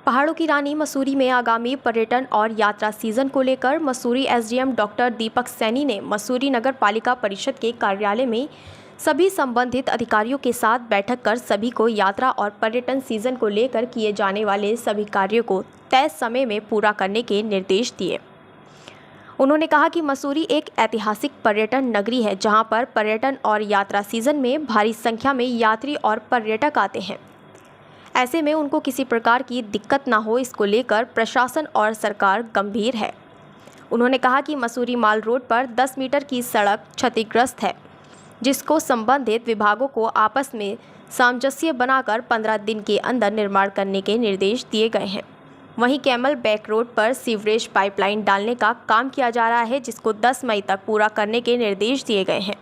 पहाड़ों की रानी मसूरी में आगामी पर्यटन और यात्रा सीजन को लेकर मसूरी एसडीएम डॉक्टर दीपक सैनी ने मसूरी नगर पालिका परिषद के कार्यालय में सभी संबंधित अधिकारियों के साथ बैठक कर सभी को यात्रा और पर्यटन सीजन को लेकर किए जाने वाले सभी कार्यों को तय समय में पूरा करने के निर्देश दिए। उन्होंने कहा कि मसूरी एक ऐतिहासिक पर्यटन नगरी है, जहां पर पर्यटन और यात्रा सीजन में भारी संख्या में यात्री और पर्यटक आते हैं। ऐसे में उनको किसी प्रकार की दिक्कत ना हो, इसको लेकर प्रशासन और सरकार गंभीर है। उन्होंने कहा कि मसूरी माल रोड पर 10 मीटर की सड़क क्षतिग्रस्त है, जिसको संबंधित विभागों को आपस में सामंजस्य बनाकर 15 दिन के अंदर निर्माण करने के निर्देश दिए गए हैं। वहीं कैमल बैक रोड पर सीवरेज पाइपलाइन डालने का काम किया जा रहा है, जिसको 10 मई तक पूरा करने के निर्देश दिए गए हैं।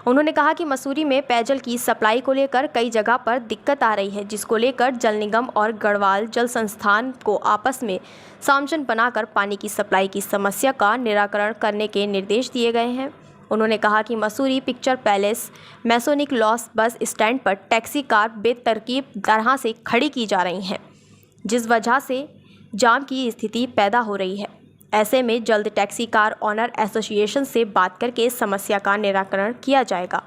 उन्होंने कहा कि मसूरी में पेयजल की सप्लाई को लेकर कई जगह पर दिक्कत आ रही है, जिसको लेकर जल निगम और गढ़वाल जल संस्थान को आपस में सामंजस्य बनाकर पानी की सप्लाई की समस्या का निराकरण करने के निर्देश दिए गए हैं। उन्होंने कहा कि मसूरी पिक्चर पैलेस मैसोनिक लॉस बस स्टैंड पर टैक्सी कार बेतरतीब तरह से खड़ी की जा रही हैं, जिस वजह से जाम की स्थिति पैदा हो रही है। ऐसे में जल्द टैक्सी कार ऑनर एसोसिएशन से बात करके समस्या का निराकरण किया जाएगा।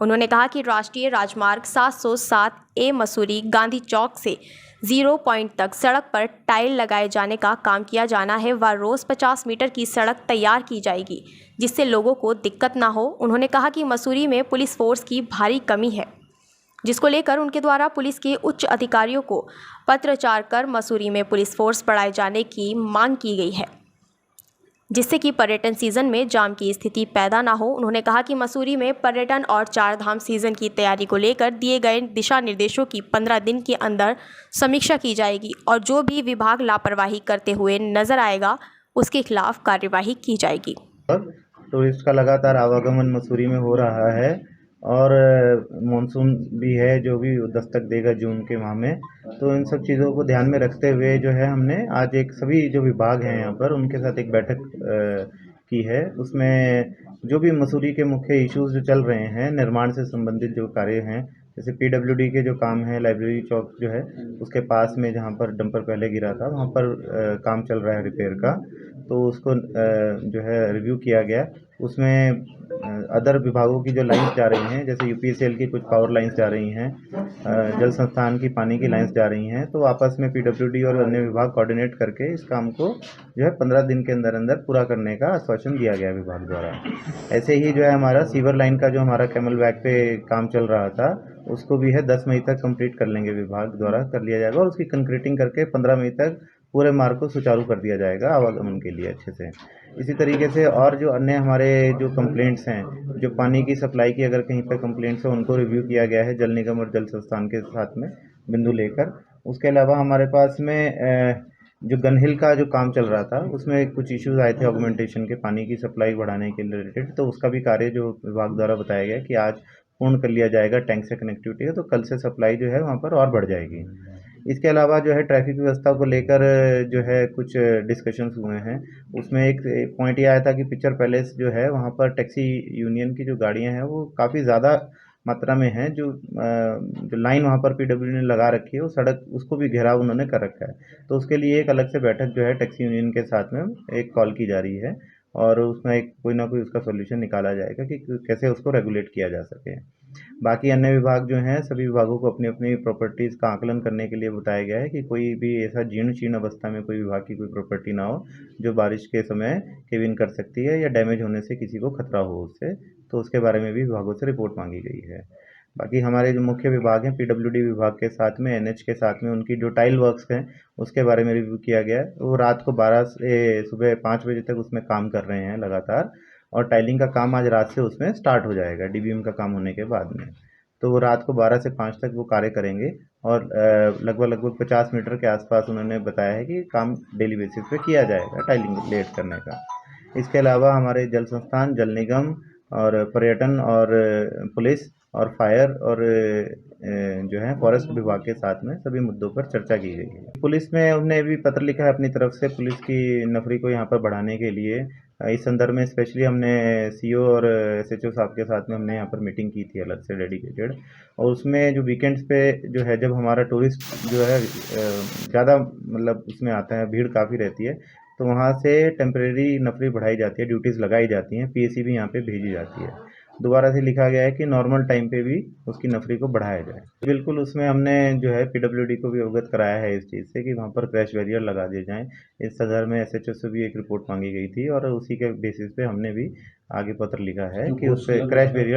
उन्होंने कहा कि राष्ट्रीय राजमार्ग 707 ए मसूरी गांधी चौक से 0 पॉइंट तक सड़क पर टाइल लगाए जाने का काम किया जाना है व रोज़ 50 मीटर की सड़क तैयार की जाएगी, जिससे लोगों को दिक्कत ना हो। उन्होंने कहा कि मसूरी में पुलिस फोर्स की भारी कमी है, जिसको लेकर उनके द्वारा पुलिस के उच्च अधिकारियों को पत्राचार कर मसूरी में पुलिस फोर्स बढ़ाए जाने की मांग की गई है, जिससे कि पर्यटन सीजन में जाम की स्थिति पैदा ना हो। उन्होंने कहा कि मसूरी में पर्यटन और चार धाम सीजन की तैयारी को लेकर दिए गए दिशा निर्देशों की 15 दिन के अंदर समीक्षा की जाएगी और जो भी विभाग लापरवाही करते हुए नजर आएगा उसके खिलाफ कार्यवाही की जाएगी। टूरिस्ट का लगातार आवागमन मसूरी में हो रहा है और मानसून भी है जो भी दस्तक देगा जून के माह में, तो इन सब चीज़ों को ध्यान में रखते हुए जो है हमने आज एक सभी जो विभाग हैं यहाँ पर उनके साथ एक बैठक की है। उसमें जो भी मसूरी के मुख्य इश्यूज जो चल रहे हैं, निर्माण से संबंधित जो कार्य हैं, जैसे पीडब्ल्यूडी के जो काम है, लाइब्रेरी चौक जो है उसके पास में जहाँ पर डंपर पहले गिरा था वहाँ पर काम चल रहा है रिपेयर का, तो उसको जो है रिव्यू किया गया। उसमें अदर विभागों की जो लाइंस जा रही हैं, जैसे यूपीएसएल की कुछ पावर लाइंस जा रही हैं, जल संस्थान की पानी की लाइंस जा रही हैं, तो आपस में पीडब्ल्यूडी और अन्य विभाग कोऑर्डिनेट करके इस काम को जो है 15 दिन के अंदर अंदर पूरा करने का आश्वासन दिया गया विभाग द्वारा। ऐसे ही जो है हमारा सीवर लाइन का जो हमारा कैमल बैक पे काम चल रहा था उसको भी है 10 मई तक कंप्लीट कर लेंगे, विभाग द्वारा कर लिया जाएगा और उसकी कंक्रीटिंग करके 15 मई तक पूरे मार्ग को सुचारू कर दिया जाएगा आवागमन के लिए अच्छे से। इसी तरीके से और जो अन्य हमारे जो कंप्लेंट्स हैं, जो पानी की सप्लाई की अगर कहीं पर कंप्लेंट्स है उनको रिव्यू किया गया है जल निगम और जल संस्थान के साथ में बिंदु लेकर। उसके अलावा हमारे पास में जो गनहिल का जो काम चल रहा था उसमें कुछ इश्यूज आए थे ऑगमेंटेशन के, पानी की सप्लाई बढ़ाने के रिलेटेड, तो उसका भी कार्य जो विभाग द्वारा बताया गया कि आज पूर्ण कर लिया जाएगा टैंक से कनेक्टिविटी है, तो कल से सप्लाई जो है वहाँ पर और बढ़ जाएगी। इसके अलावा जो है ट्रैफिक व्यवस्था को लेकर जो है कुछ डिस्कशंस हुए हैं। उसमें एक पॉइंट ये आया था कि पिक्चर पैलेस जो है वहाँ पर टैक्सी यूनियन की जो गाड़ियाँ हैं वो काफ़ी ज़्यादा मात्रा में हैं, जो लाइन वहाँ पर पीडब्ल्यू ने लगा रखी है वो सड़क उसको भी घेराव उन्होंने कर रखा है, तो उसके लिए एक अलग से बैठक जो है टैक्सी यूनियन के साथ में एक कॉल की जा रही है और उसमें एक कोई ना कोई उसका सॉल्यूशन निकाला जाएगा कि कैसे उसको रेगुलेट किया जा सके। बाकी अन्य विभाग जो हैं सभी विभागों को अपनी अपनी प्रॉपर्टीज़ का आकलन करने के लिए बताया गया है कि कोई भी ऐसा जीर्ण शीर्ण अवस्था में कोई विभाग की कोई प्रॉपर्टी ना हो जो बारिश के समय केव इन कर सकती है या डैमेज होने से किसी को खतरा हो उससे, तो उसके बारे में भी विभागों से रिपोर्ट मांगी गई है। बाकी हमारे जो मुख्य विभाग हैं पीडब्ल्यूडी विभाग के साथ में एनएच के साथ में उनकी जो टाइल वर्क्स हैं उसके बारे में रिव्यू किया गया है। वो रात को 12 से सुबह 5 बजे तक उसमें काम कर रहे हैं लगातार और टाइलिंग का काम आज रात से उसमें स्टार्ट हो जाएगा डीबीएम का काम होने के बाद में, तो वो रात को 12 से 5 तक वो कार्य करेंगे और लगभग 50 मीटर के आसपास उन्होंने बताया है कि काम डेली बेसिस पे किया जाएगा टाइलिंग लेट करने का। इसके अलावा हमारे जल संस्थान, जल निगम और पर्यटन और पुलिस और फायर और जो है फॉरेस्ट विभाग के साथ में सभी मुद्दों पर चर्चा की गई है। पुलिस में उन्होंने भी पत्र लिखा है अपनी तरफ से पुलिस की नफरी को यहाँ पर बढ़ाने के लिए इस संदर्भ में स्पेशली हमने सीओ और एसएचओ साहब के साथ में हमने यहाँ पर मीटिंग की थी अलग से डेडिकेटेड, और उसमें जो वीकेंड्स पे जो है जब हमारा टूरिस्ट जो है ज़्यादा मतलब उसमें आता है, भीड़ काफ़ी रहती है, तो वहाँ से टेम्परेरी नफरी बढ़ाई जाती है, ड्यूटीज़ लगाई जाती हैं, पीएसी भी यहाँ पे भेजी जाती है। दोबारा से लिखा गया है कि नॉर्मल टाइम पे भी उसकी नफरी को बढ़ाया जाए। बिल्कुल, उसमें हमने जो है पीडब्ल्यूडी को भी अवगत कराया है इस चीज़ से कि वहाँ पर क्रैश बैरियर लगा दिए जाएँ। इस संदर्भ में एसएचओ से भी एक रिपोर्ट मांगी गई थी और उसी के बेसिस पे हमने भी आगे पत्र लिखा है जो कि उस घोष पे क्लब क्रैश है बैरियर